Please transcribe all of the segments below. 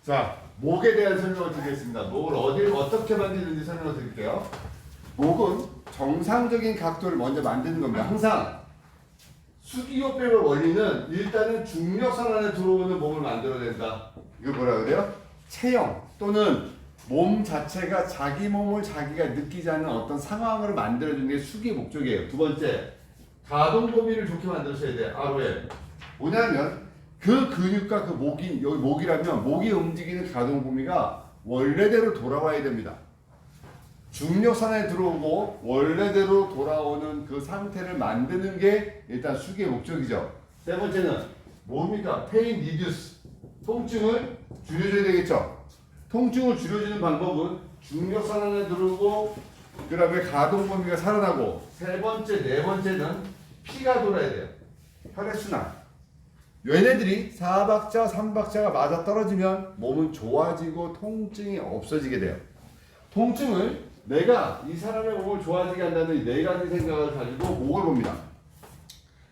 자, 목에 대한 설명을 드리겠습니다. 목을 어떻게 만드는지 설명을 드릴게요. 목은 정상적인 각도를 먼저 만드는 겁니다. 항상 수기호흡의 원리는 일단은 중력선 안에 들어오는 몸을 만들어야 된다. 이거 뭐라 그래요? 체형 또는 몸 자체가 자기 몸을 자기가 느끼지 않는 어떤 상황을 만들어주는 게 수기의 목적이에요. 두 번째, 가동 범위를 좋게 만들어야 돼요. ROM. 뭐냐면 그 근육과 그 목이, 여기 목이라면 목이 움직이는 가동 범위가 원래대로 돌아와야 됩니다. 중력선에 들어오고 원래대로 돌아오는 그 상태를 만드는 게 일단 수기의 목적이죠. 세 번째는 뭡니까? Pain reduce. 통증을 줄여줘야 되겠죠. 통증을 줄여주는 방법은 중력선 안에 들어오고 그 다음에 가동 범위가 살아나고 세 번째, 네 번째는 피가 돌아야 돼요. 혈액순환. 얘네들이 4박자, 3박자가 맞아 떨어지면 몸은 좋아지고 통증이 없어지게 돼요. 통증을 내가 이 사람의 몸을 좋아지게 한다는 이 네 가지 생각을 가지고 목을 봅니다.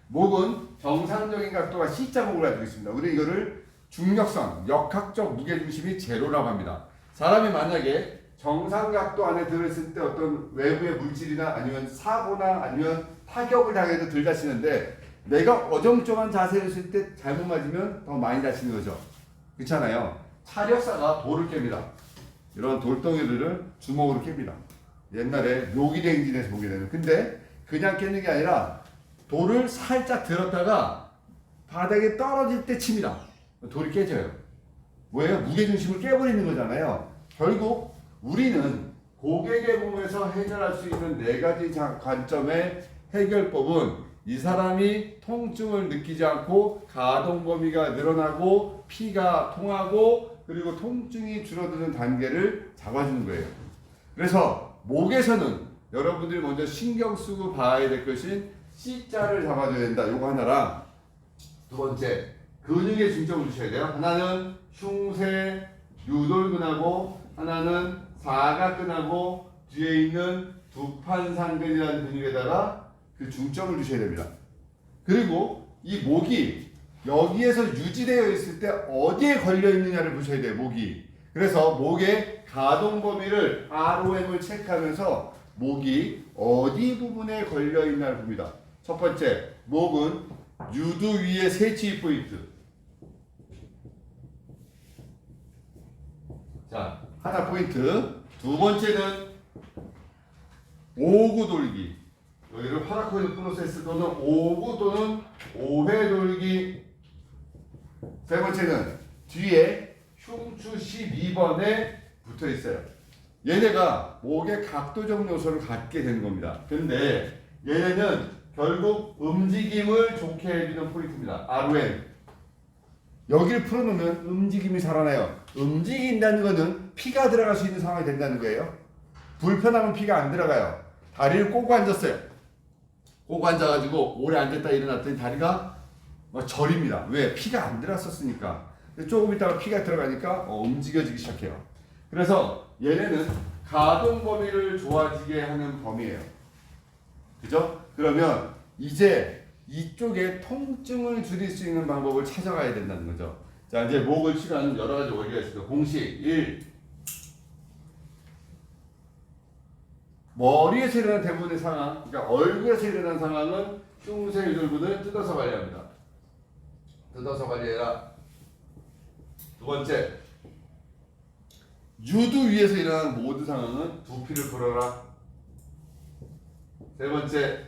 목은 정상적인 각도가 C자목을 가지고 있습니다. 우리 이거를 중력선, 역학적 무게중심이 제로라고 합니다. 사람이 만약에 정상각도 안에 들어있을 때 어떤 외부의 물질이나 아니면 사고나 아니면 타격을 당해도 덜 다치는데 내가 어정쩡한 자세를 했을 때 잘못 맞으면 더 많이 다치는 거죠. 그렇잖아요. 차력사가 돌을 깹니다. 이런 돌덩이들을 주먹으로 깹니다. 옛날에 묘기대 행진에서 보게 되는. 근데 그냥 깨는 게 아니라 돌을 살짝 들었다가 바닥에 떨어질 때 칩니다. 돌이 깨져요. 뭐예요? 무게중심을 깨버리는 거잖아요. 결국 우리는 고객의 몸에서 해결할 수 있는 네 가지 관점의 해결법은 이 사람이 통증을 느끼지 않고 가동 범위가 늘어나고 피가 통하고 그리고 통증이 줄어드는 단계를 잡아주는 거예요. 그래서 목에서는 여러분들이 먼저 신경 쓰고 봐야 될 것인 C자를 잡아줘야 된다. 요거 하나랑 두 번째, 근육에 중점을 주셔야 돼요. 하나는 흉쇄 유돌근하고 하나는 사각근하고 뒤에 있는 두판상근이라는 근육에다가 그 중점을 주셔야 됩니다. 그리고 이 목이 여기에서 유지되어 있을 때 어디에 걸려 있느냐를 보셔야 돼요. 목이. 그래서 목의 가동 범위를 ROM을 체크하면서 목이 어디 부분에 걸려 있나를 봅니다. 첫 번째, 목은 유두 위의 세치 포인트. 자, 하나 포인트. 두 번째는 오구 돌기. 여기를 파라코이드 프로세스 또는 오구 또는 5회 돌기. 세 번째는 뒤에 흉추 12번에 붙어 있어요. 얘네가 목의 각도적 요소를 갖게 되는 겁니다. 근데 얘네는 결국 움직임을 좋게 해주는 포인트입니다. ROM. 여기를 풀어놓으면 움직임이 살아나요. 움직인다는 것은 피가 들어갈 수 있는 상황이 된다는 거예요. 불편하면 피가 안 들어가요. 다리를 꼬고 앉았어요. 꼬고 앉아가지고 오래 앉았다 일어났더니 다리가 막 저립니다. 왜? 피가 안 들어갔었으니까. 조금 있다가 피가 들어가니까 움직여지기 시작해요. 그래서 얘네는 가동 범위를 좋아지게 하는 범위예요. 그죠? 그러면 이제 이쪽에 통증을 줄일 수 있는 방법을 찾아가야 된다는 거죠. 자, 이제 목을 치료하는 여러 가지 원리가 있습니다. 공식 1. 머리에서 일어나는 대부분의 상황, 그러니까 얼굴에서 일어나는 상황은 흉쇄 유돌근을 뜯어서 관리합니다. 뜯어서 관리해라. 두 번째, 유두 위에서 일어나는 모든 상황은 두피를 풀어라. 세 번째,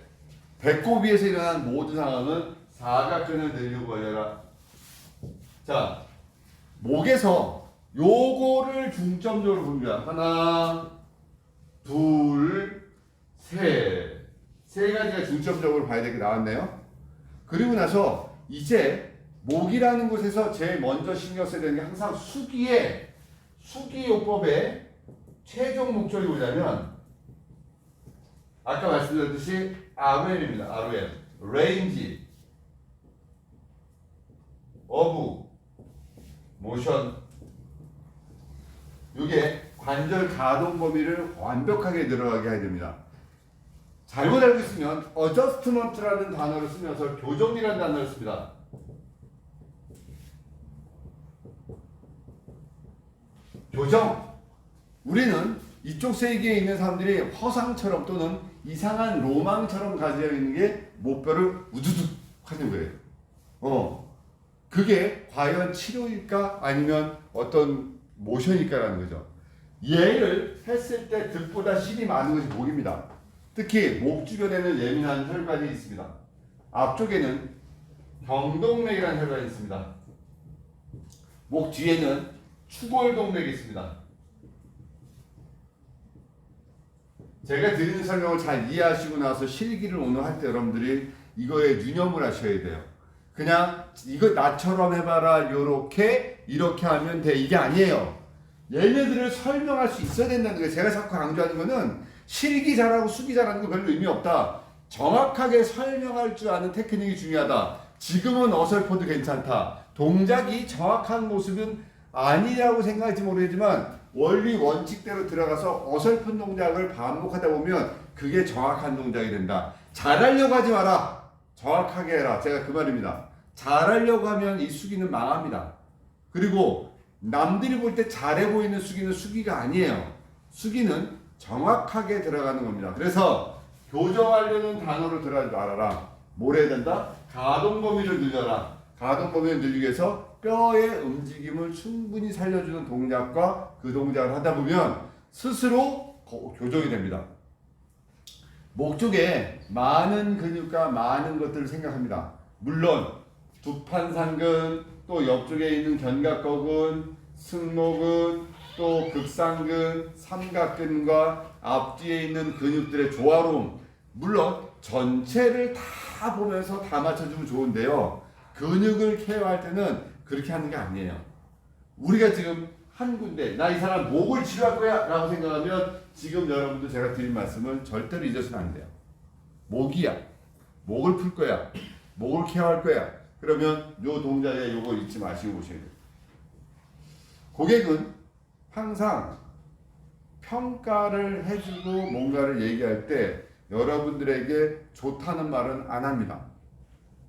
배꼽 위에서 일어나는 모든 상황은 사각근을 늘리고 벌려라. 자, 목에서 요거를 중점적으로 봅니다. 하나, 둘, 셋. 세 가지가 중점적으로 봐야 될 게 나왔네요. 그리고 나서 이제 목이라는 곳에서 제일 먼저 신경 써야 되는 게 항상 수기요법의 최종 목적이 뭐냐면 아까 말씀드렸듯이 ROM입니다. ROM. Range of Motion. 이게 관절 가동 범위를 완벽하게 늘어나게 해야 됩니다. 잘못 알고 있으면 adjustment라는 단어를 쓰면서 교정이라는 단어를 씁니다. 교정. 우리는 이쪽 세계에 있는 사람들이 허상처럼 또는 이상한 로망처럼 가지고 있는 게 목뼈를 우두둑 하는 거예요. 그게 과연 치료일까 아니면 어떤 모션일까라는 거죠. 얘를 했을 때 득보다 실이 많은 것이 목입니다. 특히 목 주변에는 예민한 혈관이 있습니다. 앞쪽에는 경동맥이라는 혈관이 있습니다. 목 뒤에는 추골동맥이 있습니다. 제가 드리는 설명을 잘 이해하시고 나서 실기를 오늘 할 때 여러분들이 이거에 유념을 하셔야 돼요. 그냥 이거 나처럼 해봐라 이렇게 하면 돼 이게 아니에요. 얘네들을 설명할 수 있어야 된다는 거예요. 제가 자꾸 강조하는 거는 실기 잘하고 수기 잘하는 거 별로 의미 없다. 정확하게 설명할 줄 아는 테크닉이 중요하다. 지금은 어설퍼도 괜찮다. 동작이 정확한 모습은 아니라고 생각할지 모르겠지만 원리 원칙대로 들어가서 어설픈 동작을 반복하다 보면 그게 정확한 동작이 된다. 잘하려고 하지 마라. 정확하게 해라. 제가 그 말입니다. 잘하려고 하면 이 수기는 망합니다. 그리고 남들이 볼 때 잘해 보이는 수기는 수기가 아니에요. 수기는 정확하게 들어가는 겁니다. 그래서 교정하려는 단어를 들어가지 말아라. 뭘 해야 된다? 가동 범위를 늘려라. 가동 범위를 늘리기 위해서 뼈의 움직임을 충분히 살려주는 동작과 그 동작을 하다 보면 스스로 교정이 됩니다. 목 쪽에 많은 근육과 많은 것들을 생각합니다. 물론 두판상근, 또 옆쪽에 있는 견갑골근, 승모근, 또 극상근, 삼각근과 앞뒤에 있는 근육들의 조화로움, 물론 전체를 다 보면서 다 맞춰주면 좋은데요. 근육을 케어할 때는 그렇게 하는 게 아니에요. 우리가 지금 한 군데 나 이 사람 목을 치료할 거야 라고 생각하면 지금 여러분들 제가 드린 말씀을 절대로 잊어서는 안 돼요. 목이야. 목을 풀 거야. 목을 케어할 거야. 그러면 요 동작에 요거 잊지 마시고 보셔야 돼요. 고객은 항상 평가를 해주고 뭔가를 얘기할 때 여러분들에게 좋다는 말은 안 합니다.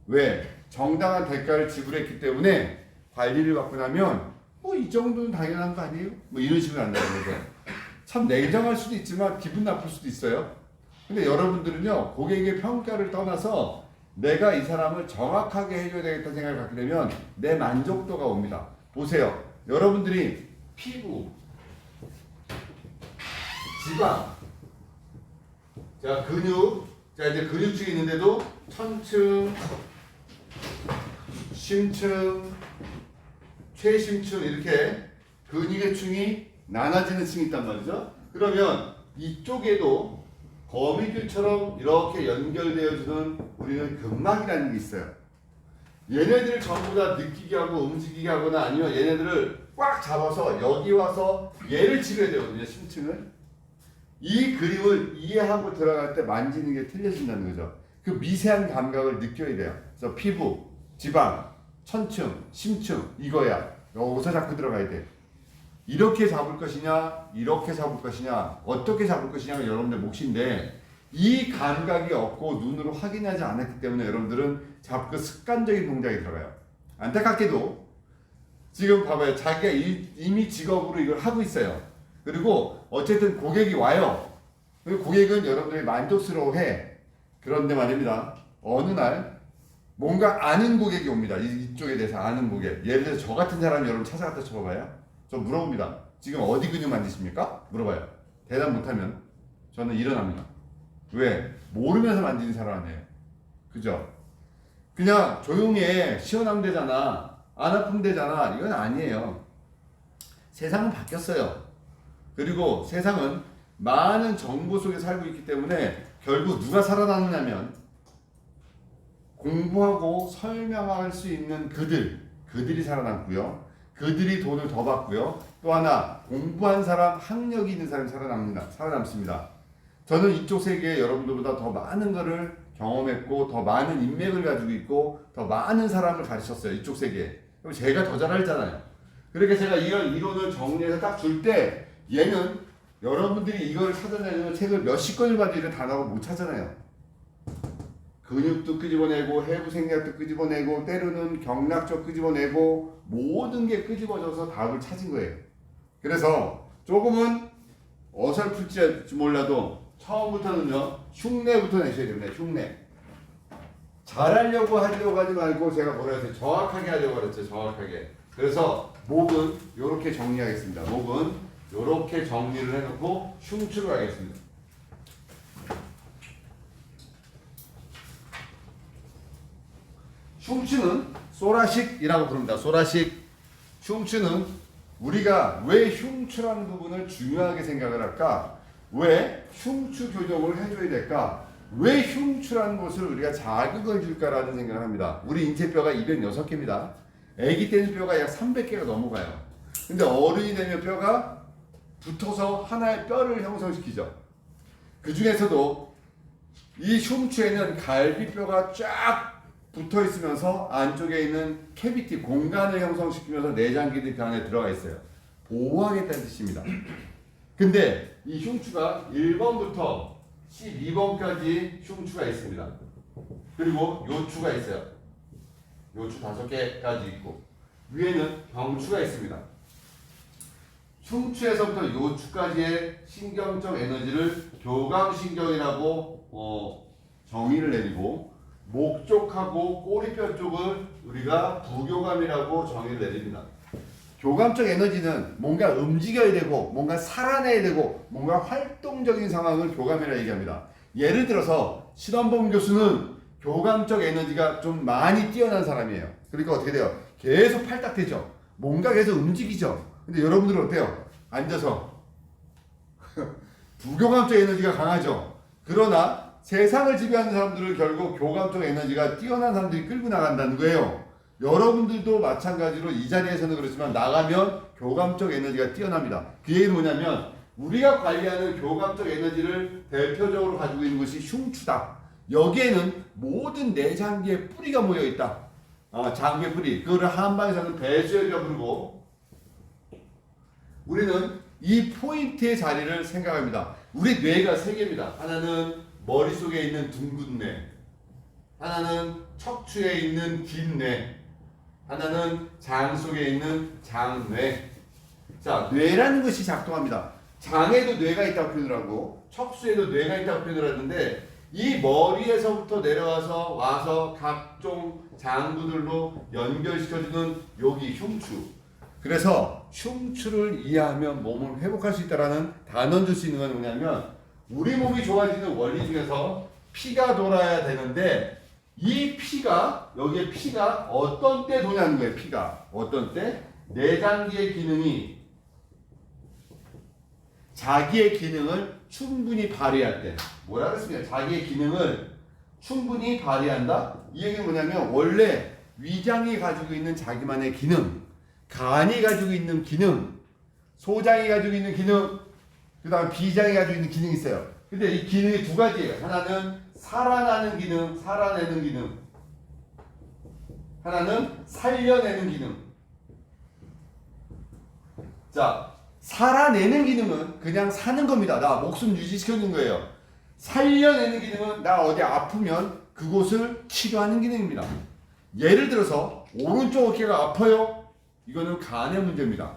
왜? 정당한 대가를 지불했기 때문에 관리를 받고 나면 뭐 이 정도는 당연한 거 아니에요? 뭐 이런 식으로 한다는 거죠. 참 냉정할 수도 있지만 기분 나쁠 수도 있어요. 근데 여러분들은요, 고객의 평가를 떠나서 내가 이 사람을 정확하게 해줘야 되겠다는 생각을 갖게 되면 내 만족도가 옵니다. 보세요. 여러분들이 피부, 지방, 자, 근육, 자, 이제 근육층이 있는데도 천층, 심층, 최심층 이렇게 근육의 층이 나눠지는 층이 있단 말이죠. 그러면 이쪽에도 거미줄처럼 이렇게 연결되어주는 우리는 근막이라는 게 있어요. 얘네들을 전부 다 느끼게 하고 움직이게 하거나 아니면 얘네들을 꽉 잡아서 여기 와서 얘를 치료해야 되거든요. 심층을. 이 그림을 이해하고 들어갈 때 만지는 게 틀려진다는 거죠. 그 미세한 감각을 느껴야 돼요. 그래서 피부, 지방, 천층, 심층 이거야. 여기서 자꾸 들어가야 돼. 이렇게 잡을 것이냐, 이렇게 잡을 것이냐, 어떻게 잡을 것이냐가 여러분들 몫인데 이 감각이 없고 눈으로 확인하지 않았기 때문에 여러분들은 자꾸 습관적인 동작이 들어가요. 안타깝게도 지금 봐봐요. 자기가 이미 직업으로 이걸 하고 있어요. 그리고 어쨌든 고객이 와요. 그리고 고객은 여러분들이 만족스러워해. 그런데 말입니다. 어느 날 뭔가 아는 고객이 옵니다. 이쪽에 대해서 아는 고객. 예를 들어서 저 같은 사람이 여러분 찾아갔다 쳐봐봐요. 저 물어봅니다. 지금 어디 근육 만지십니까? 물어봐요. 대답 못하면 저는 일어납니다. 왜? 모르면서 만지는 사람 아니에요. 그죠? 그냥 조용히 해. 시원하면 되잖아. 안 아프면 되잖아. 이건 아니에요. 세상은 바뀌었어요. 그리고 세상은 많은 정보 속에 살고 있기 때문에 결국 누가 살아남느냐면 공부하고 설명할 수 있는 그들이 살아남고요. 그들이 돈을 더 받고요. 또 하나 공부한 사람, 학력이 있는 사람이 살아남습니다. 저는 이쪽 세계에 여러분들보다 더 많은 것을 경험했고 더 많은 인맥을 가지고 있고 더 많은 사람을 가르쳤어요. 이쪽 세계에. 그럼 제가 더 잘 알잖아요. 그러니까 제가 이런 이론을 정리해서 딱 줄 때 얘는 여러분들이 이걸 찾아내려면 책을 몇십 권을 봐도 이런 단어가 못 찾아내요. 근육도 끄집어내고 해부 생략도 끄집어내고 때로는 경락적 끄집어내고 모든 게 끄집어져서 답을 찾은 거예요. 그래서 조금은 어설플지 몰라도 처음부터는요 흉내부터 내셔야 됩니다. 흉내. 잘하려고 하려고 하지 말고 제가 뭐라 했어요? 정확하게 하려고 그랬죠. 정확하게. 그래서 목은 이렇게 정리하겠습니다. 목은 이렇게 정리를 해놓고 흉추를 하겠습니다. 흉추는 소라식이라고 부릅니다. 소라식. 흉추는 우리가 왜 흉추라는 부분을 중요하게 생각을 할까? 왜 흉추 교정을 해줘야 될까? 왜 흉추라는 것을 우리가 자극을 줄까라는 생각을 합니다. 우리 인체뼈가 206개입니다. 아기 때는 뼈가 약 300개가 넘어가요. 근데 어른이 되면 뼈가 붙어서 하나의 뼈를 형성시키죠. 그 중에서도 이 흉추에는 갈비뼈가 쫙 붙어 있으면서 안쪽에 있는 캐비티 공간을 형성시키면서 내장기들이 그 안에 들어가 있어요. 보호하겠다는 뜻입니다. 근데 이 흉추가 1번부터 12번까지 흉추가 있습니다. 그리고 요추가 있어요. 요추 5개까지 있고 위에는 병추가 있습니다. 흉추에서부터 요추까지의 신경적 에너지를 교감신경이라고 정의를 내리고 목 쪽하고 꼬리뼈 쪽을 우리가 부교감이라고 정의를 내립니다. 교감적 에너지는 뭔가 움직여야 되고 뭔가 살아내야 되고 뭔가 활동적인 상황을 교감이라고 얘기합니다. 예를 들어서 신원범 교수는 교감적 에너지가 좀 많이 뛰어난 사람이에요. 그러니까 어떻게 돼요? 계속 팔딱대죠. 뭔가 계속 움직이죠. 근데 여러분들은 어때요? 앉아서 부교감적 에너지가 강하죠. 그러나 세상을 지배하는 사람들은 결국 교감적 에너지가 뛰어난 사람들이 끌고 나간다는 거예요. 여러분들도 마찬가지로 이 자리에서는 그렇지만 나가면 교감적 에너지가 뛰어납니다. 그 얘기는 뭐냐면 우리가 관리하는 교감적 에너지를 대표적으로 가지고 있는 것이 흉추다. 여기에는 모든 내장기의 뿌리가 모여 있다. 장기의 뿌리. 그거를 한방에서는 배수혈이라고 부르고 우리는 이 포인트의 자리를 생각합니다. 우리 뇌가 3개입니다. 하나는 머릿속에 있는 둥근 뇌, 하나는 척추에 있는 긴 뇌, 하나는 장 속에 있는 장뇌. 자, 뇌라는 것이 작동합니다. 장에도 뇌가 있다고 표현을 하고 척수에도 뇌가 있다고 표현을 하는데 이 머리에서부터 내려와서 와서 각종 장부들로 연결시켜주는 여기 흉추. 그래서 흉추를 이해하면 몸을 회복할 수 있다는 단언 줄 수 있는 건 뭐냐면 우리 몸이 좋아지는 원리 중에서 피가 돌아야 되는데 이 피가 여기에 피가 어떤 때 도냐는 거예요. 피가 어떤 때? 내장기의 기능이 자기의 기능을 충분히 발휘할 때. 뭐라 그랬습니까? 자기의 기능을 충분히 발휘한다? 이 얘기는 뭐냐면 원래 위장이 가지고 있는 자기만의 기능, 간이 가지고 있는 기능, 소장이 가지고 있는 기능, 그 다음 비장이 가지고 있는 기능이 있어요. 근데 이 기능이 2가지예요. 하나는 살아나는 기능, 살아내는 기능. 하나는 살려내는 기능. 자, 살아내는 기능은 그냥 사는 겁니다. 나 목숨 유지시켜주는 거예요. 살려내는 기능은 나 어디 아프면 그곳을 치료하는 기능입니다. 예를 들어서 오른쪽 어깨가 아파요. 이거는 간의 문제입니다.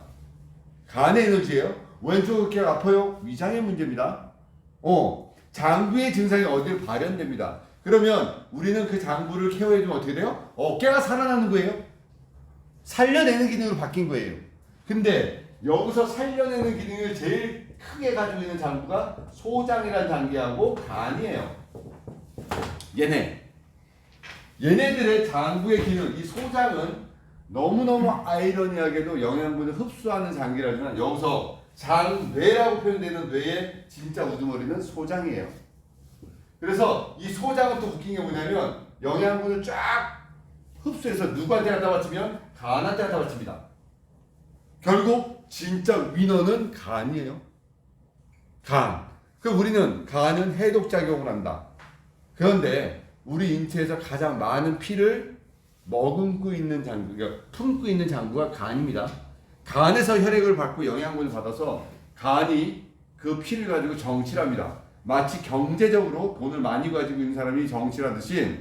간의 에너지예요. 왼쪽 어깨가 아파요. 위장의 문제입니다. 장부의 증상이 어디를 발현됩니다. 그러면 우리는 그 장부를 케어해주면 어떻게 돼요? 어깨가 살아나는 거예요. 살려내는 기능으로 바뀐 거예요. 근데 여기서 살려내는 기능을 제일 크게 가지고 있는 장부가 소장이라는 장기하고 간이에요. 얘네들의 장부의 기능, 이 소장은 너무너무 아이러니하게도 영양분을 흡수하는 장기라지만 여기서 장뇌라고 표현되는 뇌의 진짜 우두머리는 소장이에요. 그래서 이 소장은 또 웃긴 게 뭐냐면 영양분을 쫙 흡수해서 누구한테 갖다 바치면 간한테 갖다 바칩니다. 결국 진짜 위너는 간이에요. 간. 그럼 우리는 간은 해독작용을 한다. 그런데 우리 인체에서 가장 많은 피를 머금고 있는 장부, 그러니까 품고 있는 장부가 간입니다. 간에서 혈액을 받고 영양분을 받아서 간이 그 피를 가지고 정치합니다. 마치 경제적으로 돈을 많이 가지고 있는 사람이 정치하듯이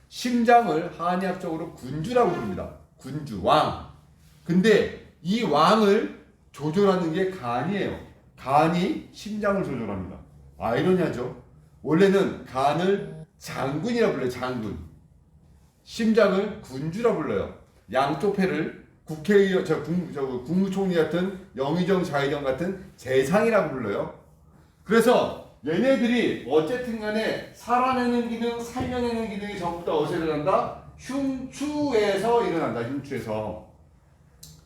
심장을 한의학적으로 군주라고 부릅니다. 군주, 왕. 근데 이 왕을 조절하는 게 간이에요. 간이 심장을 조절합니다. 아이러니하죠. 원래는 간을 장군이라 불러요. 장군. 심장을 군주라 불러요. 양쪽 패를 국회의원, 국무총리 같은 영의정, 좌의정 같은 재상이라고 불러요. 그래서 얘네들이 어쨌든 간에 살아내는 기능, 살려내는 기능이 전부 다 어디서 일어난다? 흉추에서 일어난다. 흉추에서.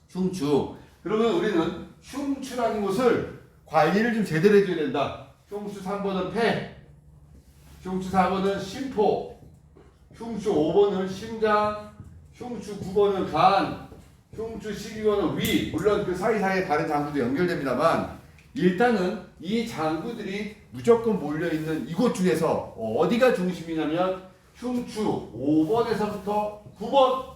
흉추. 그러면 우리는 흉추라는 것을 관리를 좀 제대로 해줘야 된다. 흉추 3번은 폐, 흉추 4번은 심포, 흉추 5번은 심장, 흉추 9번은 간, 흉추 12번은 위. 물론 그 사이사이에 다른 장구도 연결됩니다만 일단은 이 장구들이 무조건 몰려있는 이곳 중에서 어디가 중심이냐면 흉추 5번에서부터 9번.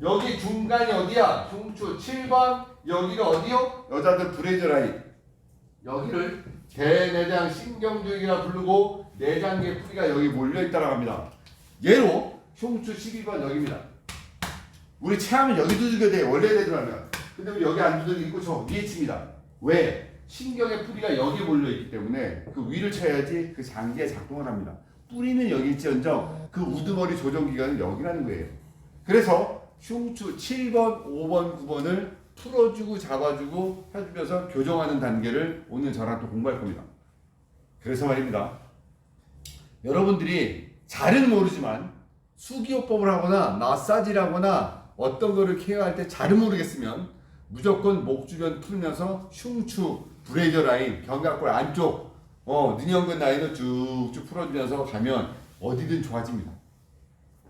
여기 중간이 어디야? 흉추 7번. 여기가 어디요? 여자들 브레이저 라인. 여기를 대내장 신경주의라 부르고 내장계 뿌리가 여기 몰려있다라고 합니다. 예로 흉추 12번 여기입니다. 우리 체하면 여기 두들겨야 돼. 원래 되더라면. 근데 우리 여기 안 두들기고 저 위에 칩니다. 왜? 신경의 뿌리가 여기 몰려있기 때문에 그 위를 쳐야지 그 장기가 작동을 합니다. 뿌리는 여기일지언정 그 우두머리 조정기관은 여기라는 거예요. 그래서 흉추 7번, 5번, 9번을 풀어주고 잡아주고 해주면서 교정하는 단계를 오늘 저랑 또 공부할 겁니다. 그래서 말입니다. 여러분들이 잘은 모르지만 수기요법을 하거나 마사지를 하거나 어떤 거를 케어할 때 잘은 모르겠으면 무조건 목 주변 풀면서 흉추, 브레이저 라인, 견갑골 안쪽, 능형근 라인을 쭉쭉 풀어주면서 가면 어디든 좋아집니다.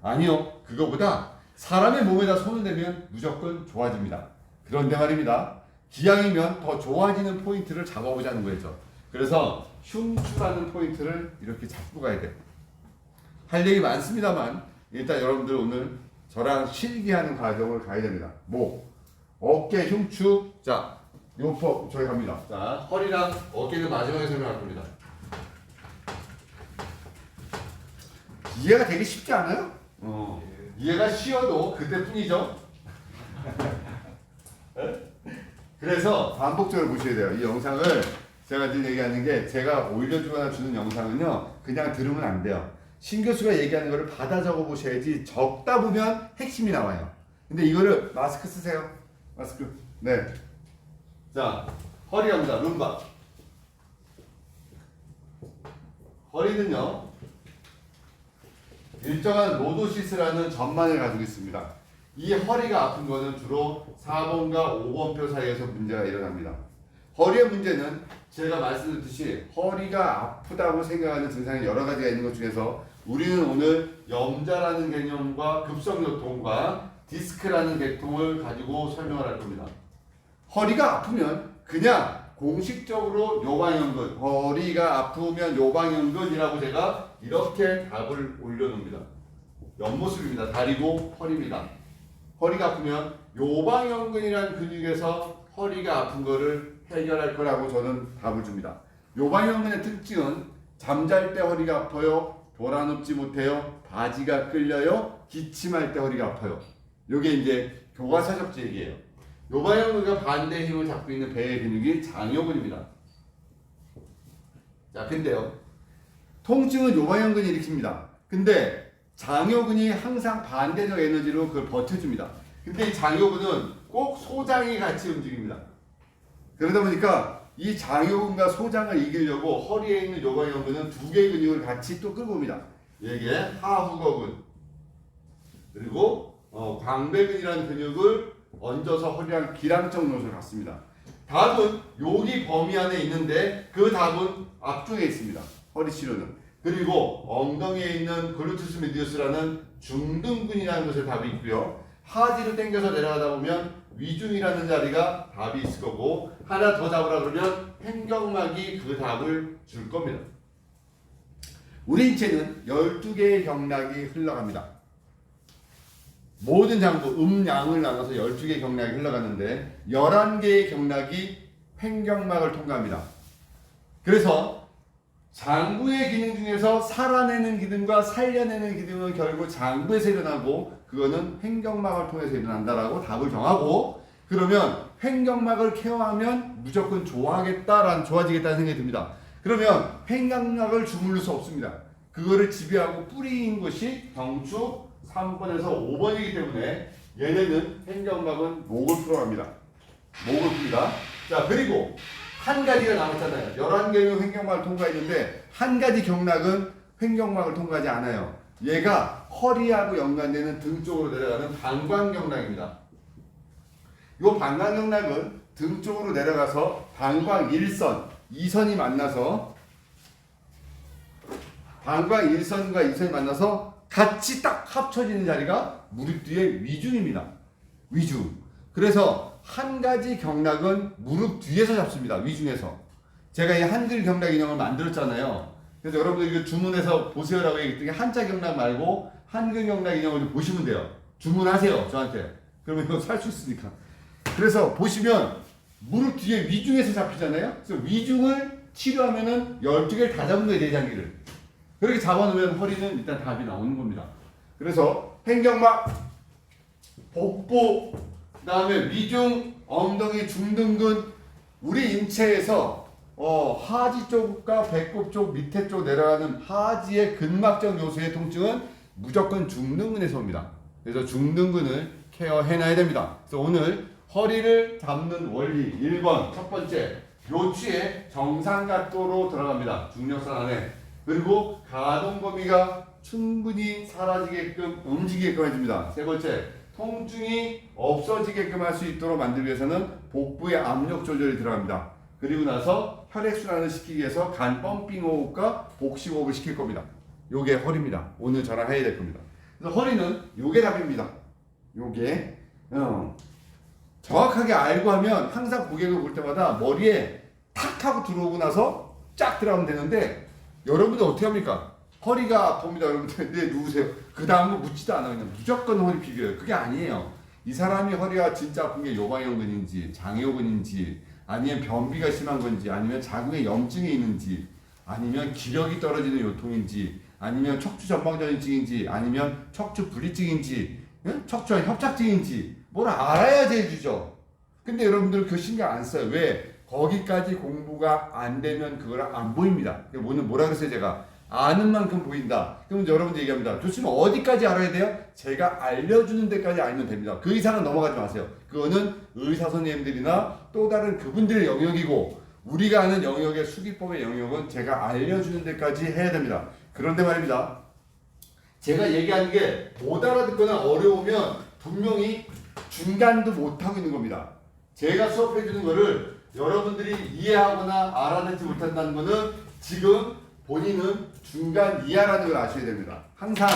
아니요. 그거보다 사람의 몸에다 손을 대면 무조건 좋아집니다. 그런데 말입니다. 기왕이면 더 좋아지는 포인트를 잡아보자는 거죠. 그래서 흉추라는 포인트를 이렇게 잡고 가야 돼요. 할 얘기 많습니다만 일단 여러분들 오늘 저랑 실기하는 과정을 가야 됩니다. 목, 어깨, 흉추. 자, 요법 저희 갑니다. 자, 허리랑 어깨는 마지막에 설명할 겁니다. 이해가 되게 쉽지 않아요? 이해가 쉬워도 그때뿐이죠. 그래서 반복적으로 보셔야 돼요. 이 영상을 제가 늘 얘기하는 게 제가 올려주거나 주는 영상은요 그냥 들으면 안 돼요. 신 교수가 얘기하는 거를 받아 적어 보셔야지 적다 보면 핵심이 나와요. 근데 이거를 마스크 쓰세요. 마스크. 네. 자, 허리 갑니다. 룸바. 허리는요 일정한 로도시스라는 전만을 가지고 있습니다. 이 허리가 아픈 거는 주로 4번과 5번표 사이에서 문제가 일어납니다. 허리의 문제는 제가 말씀드렸듯이 허리가 아프다고 생각하는 증상이 여러 가지가 있는 것 중에서 우리는 오늘 염자라는 개념과 급성요통과 디스크라는 계통을 가지고 설명을 할 겁니다. 허리가 아프면 그냥 공식적으로 요방연근, 허리가 아프면 요방연근이라고 제가 이렇게 답을 올려놓습니다. 옆모습입니다. 다리고 허리입니다. 허리가 아프면 요방연근이라는 근육에서 허리가 아픈 거를 해결할 거라고 저는 답을 줍니다. 요방연근의 특징은 잠잘 때 허리가 아파요, 돌아눕지 못해요, 바지가 끌려요, 기침할 때 허리가 아파요. 이게 이제 교과서적 얘기예요. 요방연근과 반대 힘을 잡고 있는 배의 근육이 장요근입니다. 자, 근데요. 통증은 요방연근이 일으킵니다. 근데 장요근이 항상 반대적 에너지로 그걸 버텨줍니다. 근데 이 장요근은 꼭 소장이 같이 움직입니다. 그러다 보니까 이 장요근과 소장을 이기려고 허리에 있는 요방연근은 두 개의 근육을 같이 또 끌고 옵니다. 이게 하후거근 그리고 광배근이라는 근육을 얹어서 허리랑 기랑적 노선을 갖습니다. 답은 여기 범위 안에 있는데 그 답은 앞쪽에 있습니다. 허리 치료는. 그리고 엉덩이에 있는 글루테우스 미디우스라는 중등근이라는 것에 답이 있고요. 하지를 당겨서 내려가다 보면 위중이라는 자리가 답이 있을 거고 하나 더 잡으라 그러면 횡격막이 그 답을 줄 겁니다. 우리 인체는 12개의 경락이 흘러갑니다. 모든 장부, 양을 나눠서 12개의 경락이 흘러가는데 11개의 경락이 횡격막을 통과합니다. 그래서 장부의 기능 중에서 살아내는 기능과 살려내는 기능은 결국 장부에서 일어나고 그거는 횡격막을 통해서 일어난다라고 답을 정하고 그러면 횡격막을 케어하면 무조건 좋아지겠다는 생각이 듭니다. 그러면 횡격막을 주물릴 수 없습니다. 그거를 지배하고 뿌리인 것이 경추 3번에서 5번이기 때문에 얘네는 횡격막은 목을 풀어갑니다. 목을 풉니다. 자, 그리고 한 가지가 남았잖아요. 11개의 횡격막을 통과했는데 한 가지 경락은 횡격막을 통과하지 않아요. 얘가 허리하고 연관되는 등 쪽으로 내려가는 방광경락입니다. 이 방광경락은 등 쪽으로 내려가서 방광 1선, 2선이 만나서 방광 1선과 2선이 만나서 같이 딱 합쳐지는 자리가 무릎 뒤의 위중입니다. 위중. 그래서 한 가지 경락은 무릎 뒤에서 잡습니다. 위중에서. 제가 이 한글 경락 인형을 만들었잖아요. 그래서 여러분들 이거 주문해서 보세요라고 얘기했더니 한자 경락 말고 한글 경락 인형을 좀 보시면 돼요. 주문하세요, 저한테. 그러면 이거 살 수 있으니까. 그래서 보시면 무릎 뒤에 위중에서 잡히잖아요. 그래서 위중을 치료하면은 12개를 다 잡는 거예요, 내장기를. 그렇게 잡아놓으면 허리는 일단 답이 나오는 겁니다. 그래서 횡격막, 복부, 그 다음에 위중, 엉덩이, 중등근, 우리 인체에서 하지 쪽과 배꼽 쪽, 밑에 쪽 내려가는 하지의 근막적 요소의 통증은 무조건 중등근에서 옵니다. 그래서 중등근을 케어해놔야 됩니다. 그래서 오늘 허리를 잡는 원리 1번 첫 번째, 요추의 정상각도로 들어갑니다. 중력선 안에. 그리고 가동 범위가 충분히 사라지게끔 움직이게끔 해줍니다. 세 번째, 통증이 없어지게끔 할 수 있도록 만들기 위해서는 복부의 압력 조절이 들어갑니다. 그리고 나서 혈액순환을 시키기 위해서 간 펌핑 호흡과 복식 호흡을 시킬 겁니다. 요게 허리입니다. 오늘 저랑 해야 될 겁니다. 그래서 허리는 요게 답입니다. 요게 정확하게 알고 하면 항상 고객을 볼 때마다 머리에 탁 하고 들어오고 나서 쫙 들어가면 되는데 여러분들 어떻게 합니까? 허리가 아픕니다. 여러분들 네 누우세요. 그 다음은 묻지도 않아요. 그냥 무조건 허리 비교해요. 그게 아니에요. 이 사람이 허리가 진짜 아픈 게 요방형근인지 장요근인지 아니면 변비가 심한 건지 아니면 자궁에 염증이 있는지 아니면 기력이 떨어지는 요통인지 아니면 척추 전방전이증인지 아니면 척추 분리증인지 척추와 협착증인지 뭘 알아야지 해주죠. 근데 여러분들 그 신경 안 써요. 왜? 거기까지 공부가 안 되면 그걸 안 보입니다. 오늘 뭐라 그랬어요 제가? 아는 만큼 보인다. 그럼 여러분들 얘기합니다. 좋지만 어디까지 알아야 돼요? 제가 알려주는 데까지 알면 됩니다. 그 이상은 넘어가지 마세요. 그거는 의사 선생님들이나 또 다른 그분들의 영역이고 우리가 아는 영역의 수기법의 영역은 제가 알려주는 데까지 해야 됩니다. 그런데 말입니다. 제가 얘기하는 게 못 알아듣거나 어려우면 분명히 중간도 못하고 있는 겁니다. 제가 수업해 주는 거를 여러분들이 이해하거나 알아듣지 못한다는 거는 지금 본인은 중간 이하라는 걸 아셔야 됩니다. 항상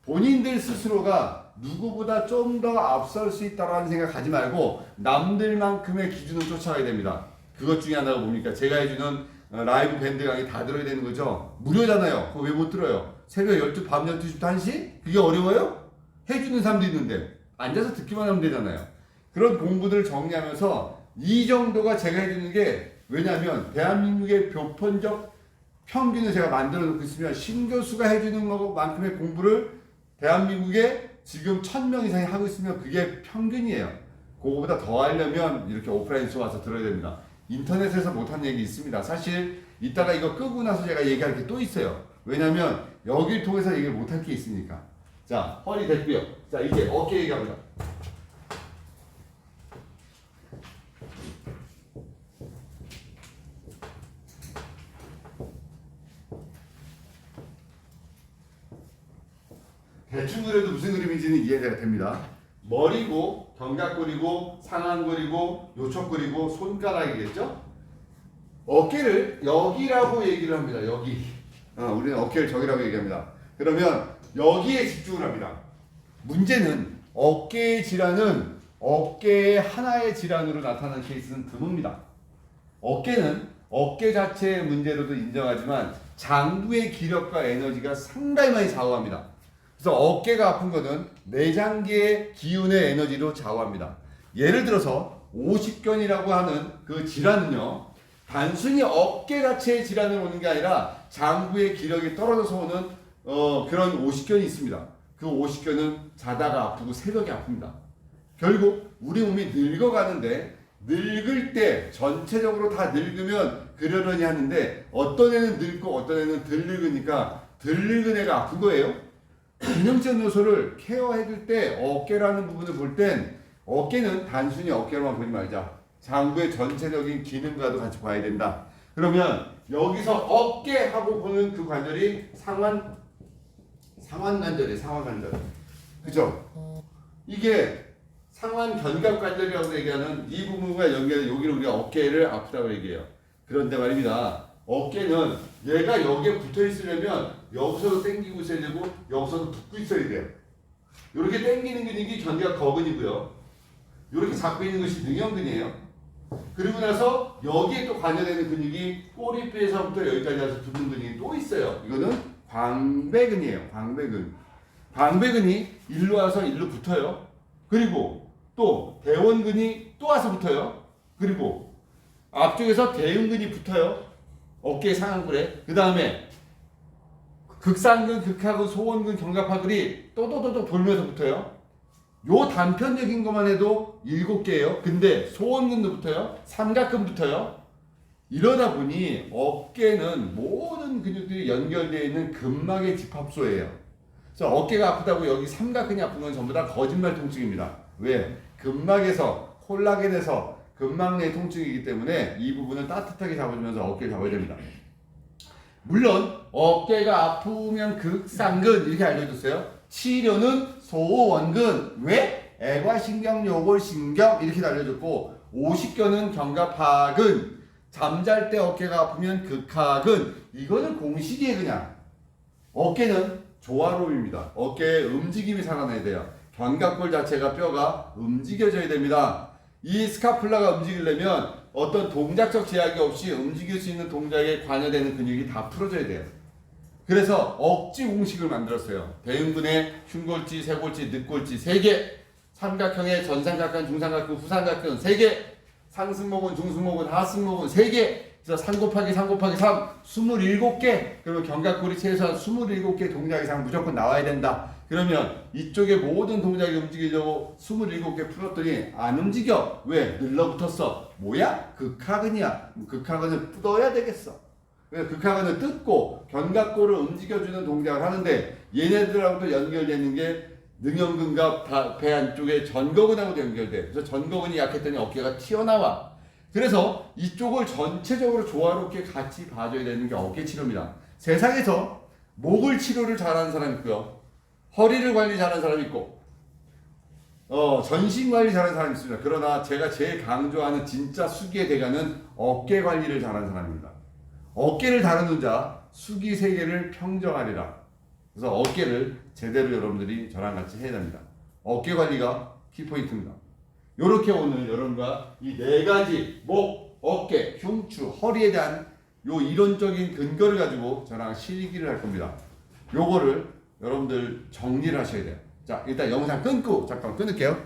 본인들 스스로가 누구보다 좀 더 앞설 수 있다라는 생각 하지 말고 남들만큼의 기준을 쫓아가야 됩니다. 그것 중에 하나가 뭡니까? 제가 해주는 라이브 밴드 강의 다 들어야 되는 거죠. 무료잖아요. 그거 왜 못 들어요? 새벽 12, 밤 12시부터 1시? 그게 어려워요? 해주는 사람도 있는데 앉아서 듣기만 하면 되잖아요. 그런 공부들을 정리하면서 이 정도가 제가 해주는 게 왜냐하면 대한민국의 보편적 평균을 제가 만들어 놓고 있으면 신교수가 해주는 것만큼의 공부를 대한민국에 지금 1000명 이상이 하고 있으면 그게 평균이에요. 그거보다 더 하려면 이렇게 오프라인 수업 와서 들어야 됩니다. 인터넷에서 못한 얘기 있습니다. 사실 이따가 이거 끄고 나서 제가 얘기할 게 또 있어요. 왜냐면 여기를 통해서 얘기를 못할 게 있으니까. 자, 허리 됐고요. 자, 이제 어깨 얘기합니다. 대충 그려도 무슨 그림인지는 이해가 됩니다. 머리고 견갑골이고 상완골이고 요척골이고 손가락이겠죠? 어깨를 여기라고 얘기를 합니다. 여기. 우리는 어깨를 저기라고 얘기합니다. 그러면 여기에 집중을 합니다. 문제는 어깨의 질환은 어깨의 하나의 질환으로 나타나는 케이스는 드뭅니다. 어깨는 어깨 자체의 문제로도 인정하지만 장부의 기력과 에너지가 상당히 많이 좌우합니다. 그래서 어깨가 아픈 것은 내장기의 기운의 에너지로 좌우합니다. 예를 들어서 오십견이라고 하는 그 질환은요, 단순히 어깨 자체의 질환으로 오는 게 아니라 장부의 기력이 떨어져서 오는 그런 오십견이 있습니다. 그 오십견은 자다가 아프고 새벽에 아픕니다. 결국 우리 몸이 늙어가는데 늙을 때 전체적으로 다 늙으면 그러려니 하는데 어떤 애는 늙고 어떤 애는 덜 늙으니까 덜 늙은 애가 아픈 거예요. 균형적 요소를 케어해줄 때 어깨라는 부분을 볼 땐 어깨는 단순히 어깨로만 보지 말자. 장부의 전체적인 기능과도 같이 봐야 된다. 그러면 여기서 어깨하고 보는 그 관절이 상완관절이에요. 상완관절. 그죠? 이게 상완 견갑 관절이라고 얘기하는 이 부분과 연결해 여기를 우리가 어깨를 아프다고 얘기해요. 그런데 말입니다. 어깨는 얘가 여기에 붙어 있으려면 여기서도 당기고 있어야 되고 여기서도 붙고 있어야 돼요. 이렇게 당기는 근육이 견갑 거근이고요. 이렇게 잡고 있는 것이 능형근이에요. 그리고 나서 여기에 또 관여되는 근육이 꼬리뼈에서부터 여기까지 와서 붙는 근육이 또 있어요. 이거는 광배근이에요. 광배근. 광배근이 일로 와서 일로 붙어요. 그리고 또 대원근이 또 와서 붙어요. 그리고 앞쪽에서 대흉근이 붙어요. 어깨 상완골에. 그 다음에 극상근, 극하근, 소원근, 견갑하근이 또또또또 돌면서 붙어요. 요 단편적인 것만 해도 7개예요. 근데 소원근도 붙어요. 삼각근 붙어요. 이러다 보니 어깨는 모든 근육들이 연결되어 있는 근막의 집합소예요. 그래서 어깨가 아프다고 여기 삼각근이 아픈 건 전부 다 거짓말 통증입니다. 왜? 근막에서 콜라겐에서 근막 내 통증이기 때문에 이 부분을 따뜻하게 잡아주면서 어깨를 잡아야 됩니다. 물론 어깨가 아프면 극상근 이렇게 알려줬어요. 치료는 소원근. 왜? 애과신경, 요골신경 이렇게 알려줬고 50견은 견갑하근. 잠잘 때 어깨가 아프면 극하근. 이거는 공식이에요. 그냥 어깨는 조화로움입니다. 어깨의 움직임이 살아나야 돼요. 견갑골 자체가 뼈가 움직여져야 됩니다. 이 스카플라가 움직이려면 어떤 동작적 제약이 없이 움직일 수 있는 동작에 관여되는 근육이 다 풀어져야 돼요. 그래서 억지 공식을 만들었어요. 대흉근의 흉골지, 쇄골지, 늑골지 3개, 삼각형의 전삼각근, 중삼각근, 후삼각근 3개, 상승모근, 중승모근, 하승모근 3개, 그래서 3 곱하기 3 곱하기 3 27개. 그러면 견갑골이 최소한 27개 동작 이상 무조건 나와야 된다. 그러면 이쪽의 모든 동작이 움직이려고 27개 풀었더니 안 움직여. 왜? 늘러붙었어. 뭐야? 극하근이야. 극하근을 뜯어야 되겠어. 그래서 극하근을 뜯고 견갑골을 움직여주는 동작을 하는데 얘네들하고도 연결되는 게 능형근과 배 안쪽에 전거근하고도 연결돼. 그래서 전거근이 약했더니 어깨가 튀어나와. 그래서 이쪽을 전체적으로 조화롭게 같이 봐줘야 되는 게 어깨 치료입니다. 세상에서 목을 치료를 잘하는 사람이 있고요. 허리를 관리 잘하는 사람이 있고 전신 관리 잘하는 사람이 있습니다. 그러나 제가 제일 강조하는 진짜 수기의 대가는 어깨 관리를 잘하는 사람입니다. 어깨를 다루는 자 수기 세계를 평정하리라. 그래서 어깨를 제대로 여러분들이 저랑 같이 해야 됩니다. 어깨 관리가 키포인트입니다. 이렇게 오늘 여러분과 이 4가지 목, 어깨, 흉추, 허리에 대한 요 이론적인 근거를 가지고 저랑 실기를 할 겁니다. 요거를 여러분들 정리를 하셔야 돼요. 자, 일단 영상 끊고 잠깐 끊을게요.